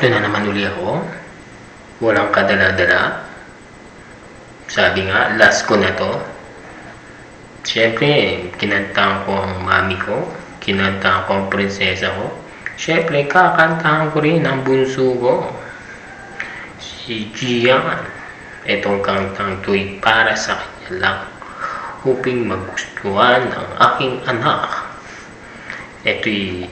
Ito na naman uli ako. Walang kadala-dala. Sabi nga, last ko na to. Siyempre, kinantahan ko ang mami ko. Kinantahan ko ang prinsesa ko. Siyempre, kakantahan ko rin ang bunso ko. Si Gian. Itong kantang to'y para sa kanya lang. Hoping magustuhan ng aking anak. Ito'y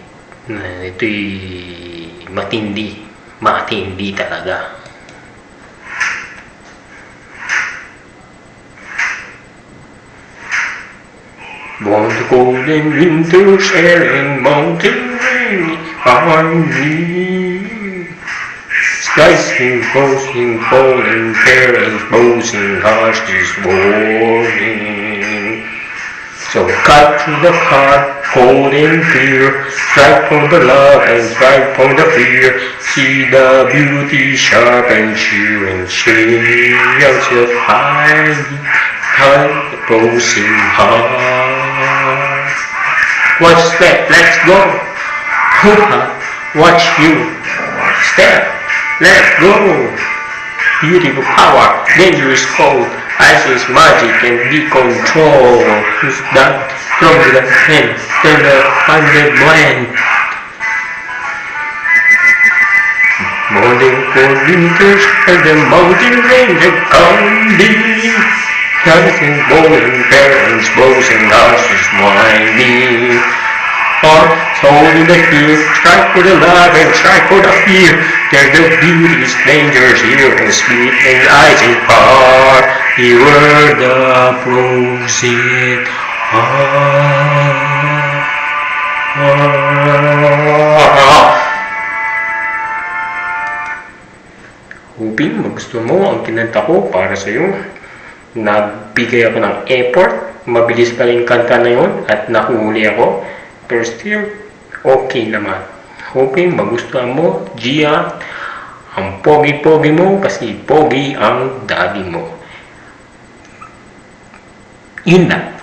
matindi. Matindi talaga. Born to golden winter, sharing mountain rain behind me. Skies imposing, falling, parents boasting, harsh this warning. So cut through the heart, cold and clear, strike for the love and strike for the fear. See the beauty sharp and sheer and sheer yourself high, the posing heart. Watch step, let's go. Watch you step, let's go. Beautiful power, dangerous cold. Ice is magic and be control. Who's that from the hand? Turn the 100 blend. Morning cold winters and the mountain range of candy. Dancing, bowling, parents, bows and houses whining. Hearts holding the fear, strike for the love and strike for the fear. There's the beauty's dangers here and sweet and ice and far. You were the frozen Hoping magustuhan mo ang kinanta ko para sa iyo. Nagbigay ako ng effort. Mabilis pa rin kanta na yun at nakuhuli ako. Pero still, okay naman. Hoping magustuhan mo, Gia. Ang pogi-pogi mo kasi pogi ang daddy mo. Yun na.